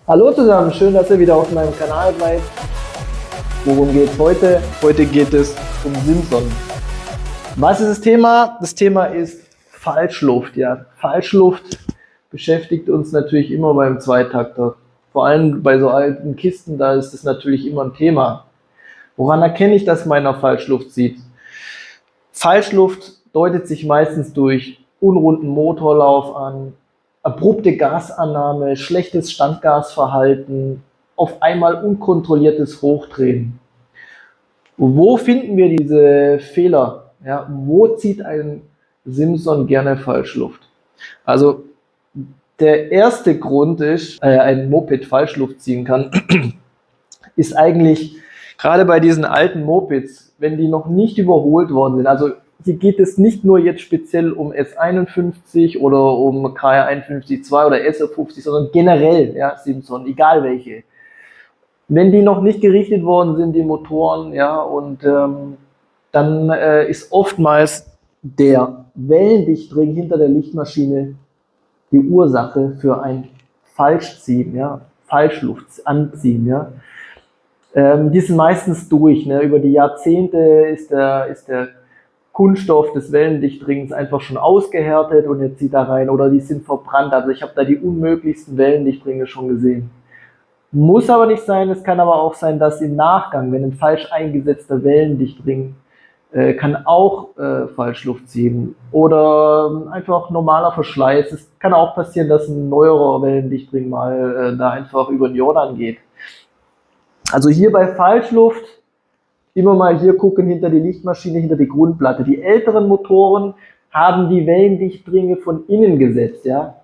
Hallo zusammen, schön, dass ihr wieder auf meinem Kanal seid. Worum geht es heute? Heute geht es um Simson. Was ist das Thema? Das Thema ist Falschluft. Ja, Falschluft beschäftigt uns natürlich immer beim Zweitakter. Vor allem bei so alten Kisten, da ist das natürlich immer ein Thema. Woran erkenne ich, dass meiner Falschluft zieht? Falschluft deutet sich meistens durch unrunden Motorlauf an, abrupte Gasannahme, schlechtes Standgasverhalten, auf einmal unkontrolliertes Hochdrehen. Wo finden wir diese Fehler? Ja, wo zieht ein Simson gerne Falschluft? Also der erste Grund ist, ein Moped Falschluft ziehen kann, ist eigentlich gerade bei diesen alten Mopeds, wenn die noch nicht überholt worden sind. Also hier geht es nicht nur jetzt speziell um S51 oder um KR51-2 oder SF50, sondern generell, ja, Simson, egal welche. Wenn die noch nicht gerichtet worden sind, die Motoren, ja, und dann ist oftmals der Wellendichtring hinter der Lichtmaschine die Ursache für ein Falschziehen, ja, Falschluft anziehen, ja. Die sind meistens durch, ne? Über die Jahrzehnte ist der Kunststoff des Wellendichtrings einfach schon ausgehärtet und jetzt zieht da rein, oder die sind verbrannt. Also ich habe da die unmöglichsten Wellendichtringe schon gesehen. Muss aber nicht sein, es kann aber auch sein, dass im Nachgang, wenn ein falsch eingesetzter Wellendichtring kann auch Falschluft ziehen oder einfach normaler Verschleiß. Es kann auch passieren, dass ein neuerer Wellendichtring mal da einfach über den Jordan geht. Also hier bei Falschluft immer mal hier gucken hinter die Lichtmaschine, hinter die Grundplatte. Die älteren Motoren haben die Wellendichtringe von innen gesetzt, ja.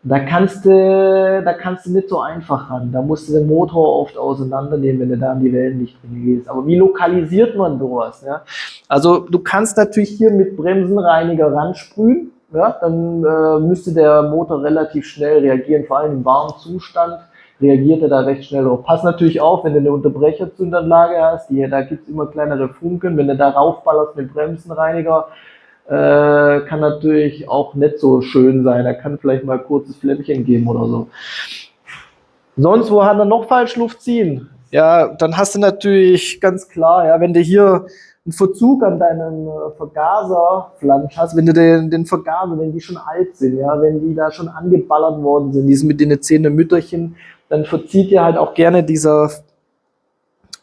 Da kannst du nicht so einfach ran. Da musst du den Motor oft auseinandernehmen, wenn du da an die Wellendichtringe gehst. Aber wie lokalisiert man sowas, ja? Also du kannst natürlich hier mit Bremsenreiniger ransprühen, ja, dann müsste der Motor relativ schnell reagieren, vor allem im warmen Zustand reagiert er da recht schnell drauf. Pass natürlich auf, wenn du eine Unterbrecherzündanlage hast, da gibt es immer kleinere Funken, wenn du da raufballerst mit Bremsenreiniger, kann natürlich auch nicht so schön sein, da kann vielleicht mal ein kurzes Flämmchen geben oder so. Sonst, wo hat er noch Falschluft ziehen? Ja, dann hast du natürlich ganz klar, ja, wenn du hier einen Verzug an deinem Vergaserflansch hast, wenn du den Vergaser, wenn die schon alt sind, ja, wenn die da schon angeballert worden sind, die sind mit den 10 Mütterchen, dann verzieht dir halt auch gerne dieser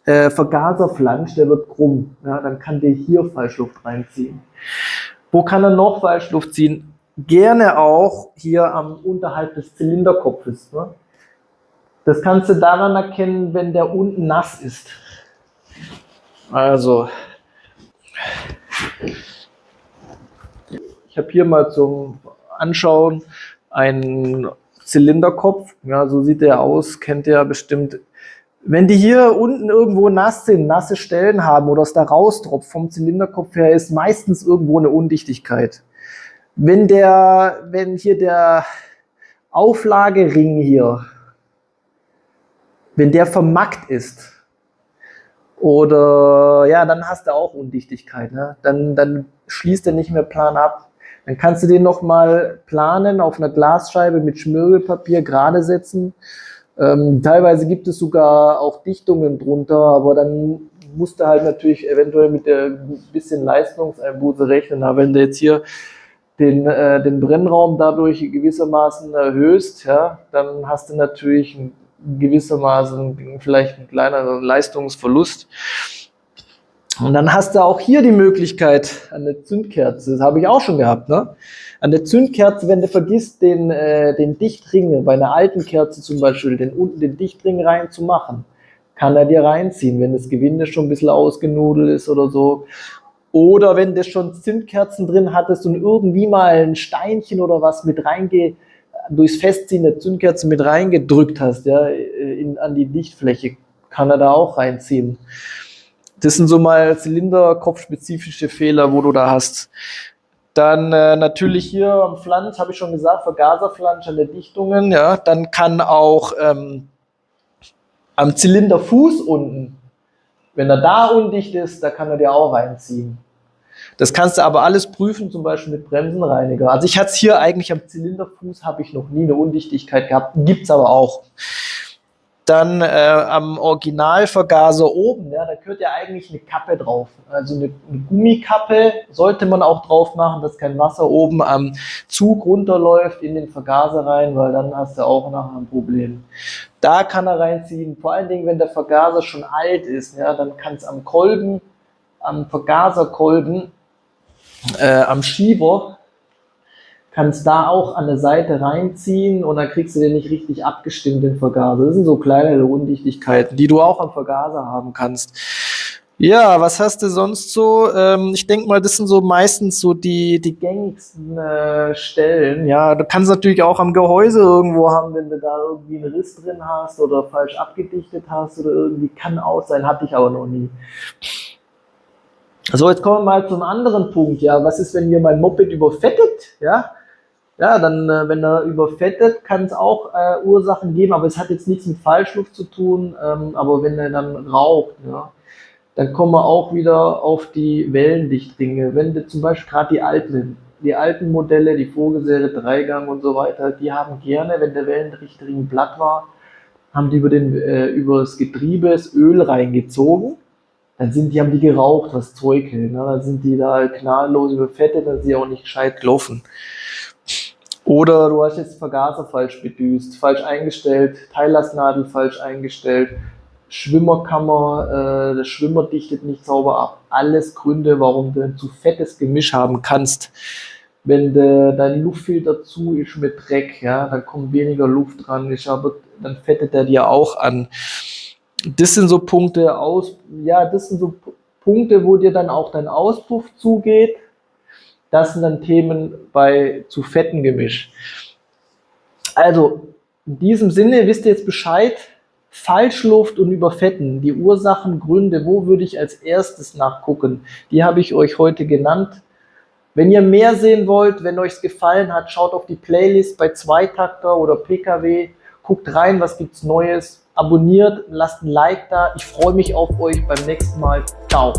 Vergaserflansch, der wird krumm. Ja, dann kann der hier Falschluft reinziehen. Wo kann er noch Falschluft ziehen? Gerne auch hier unterhalb des Zylinderkopfes. Ne? Das kannst du daran erkennen, wenn der unten nass ist. Also, ich habe hier mal zum Anschauen einen Zylinderkopf. Ja, so sieht der aus, kennt ihr ja bestimmt. Wenn die hier unten irgendwo nass sind, nasse Stellen haben oder es da raustropft vom Zylinderkopf her, ist meistens irgendwo eine Undichtigkeit. Wenn hier der Auflagering hier, wenn der vermackt ist, oder ja, dann hast du auch Undichtigkeit. Ne? Dann schließt er nicht mehr plan ab. Dann kannst du den nochmal planen, auf einer Glasscheibe mit Schmirgelpapier gerade setzen. Teilweise gibt es sogar auch Dichtungen drunter, aber dann musst du halt natürlich eventuell mit der bisschen Leistungseinbuße rechnen. Aber wenn du jetzt hier den Brennraum dadurch gewissermaßen erhöhst, ja, dann hast du natürlich gewissermaßen vielleicht einen kleineren Leistungsverlust. Und dann hast du auch hier die Möglichkeit an der Zündkerze, das habe ich auch schon gehabt, ne? An der Zündkerze, wenn du vergisst, den Dichtring, bei einer alten Kerze zum Beispiel, unten den Dichtring reinzumachen, kann er dir reinziehen, wenn das Gewinde schon ein bisschen ausgenudelt ist oder so. Oder wenn du schon Zündkerzen drin hattest und irgendwie mal ein Steinchen oder was mit durchs Festziehen der Zündkerze mit reingedrückt hast, ja, an die Dichtfläche, kann er da auch reinziehen. Das sind so mal Zylinderkopfspezifische Fehler, wo du da hast. Dann natürlich hier am Flansch, habe ich schon gesagt, Vergaserflansch an der Dichtungen, ja, dann kann auch am Zylinderfuß unten, wenn er da undicht ist, da kann er dir auch reinziehen. Das kannst du aber alles prüfen, zum Beispiel mit Bremsenreiniger. Also ich hatte es hier eigentlich am Zylinderfuß, habe ich noch nie eine Undichtigkeit gehabt, gibt es aber auch. dann am Originalvergaser oben, ja, da gehört ja eigentlich eine Kappe drauf. Also eine Gummikappe sollte man auch drauf machen, dass kein Wasser oben am Zug runterläuft in den Vergaser rein, weil dann hast du auch nachher ein Problem. Da kann er reinziehen, vor allen Dingen, wenn der Vergaser schon alt ist, ja, dann kann es am Kolben, am Vergaserkolben, am Schieber, kannst da auch an der Seite reinziehen und dann kriegst du den nicht richtig abgestimmt, den Vergaser. Das sind so kleine Undichtigkeiten, die du auch am Vergaser haben kannst. Ja, was hast du sonst so? Ich denke mal, das sind so meistens so die gängigsten Stellen. Ja, du kannst natürlich auch am Gehäuse irgendwo haben, wenn du da irgendwie einen Riss drin hast oder falsch abgedichtet hast oder irgendwie, kann auch sein, hatte ich aber noch nie. So, jetzt kommen wir mal zum anderen Punkt. Ja, was ist, wenn mir mein Moped überfettet? Ja, dann, wenn er überfettet, kann es auch Ursachen geben, aber es hat jetzt nichts mit Falschluft zu tun. Aber wenn er dann raucht, ja, dann kommen wir auch wieder auf die Wellendichtringe. Wenn du zum Beispiel gerade die alten Modelle, die Vogelserie Dreigang und so weiter, die haben gerne, wenn der Wellendichtring platt war, haben die über das Getriebe das Öl reingezogen. Dann haben die geraucht, was Zeug hält. Ne? Dann sind die da gnadenlos überfettet, dann sind sie auch nicht gescheit gelaufen. Oder du hast jetzt Vergaser falsch bedüst, falsch eingestellt, Teillastnadel falsch eingestellt, Schwimmerkammer, der Schwimmer dichtet nicht sauber ab. Alles Gründe, warum du ein zu fettes Gemisch haben kannst. Wenn dein Luftfilter zu ist mit Dreck, ja, dann kommt weniger Luft dran, dann fettet er dir auch an. Das sind so Punkte wo dir dann auch dein Auspuff zugeht. Das sind dann Themen bei zu fetten Gemisch. Also, in diesem Sinne wisst ihr jetzt Bescheid, Falschluft und Überfetten, die Ursachen, Gründe, wo würde ich als erstes nachgucken? Die habe ich euch heute genannt. Wenn ihr mehr sehen wollt, wenn euch es gefallen hat, schaut auf die Playlist bei Zweitakter oder PKW, guckt rein, was gibt's Neues, abonniert, lasst ein Like da. Ich freue mich auf euch beim nächsten Mal. Ciao.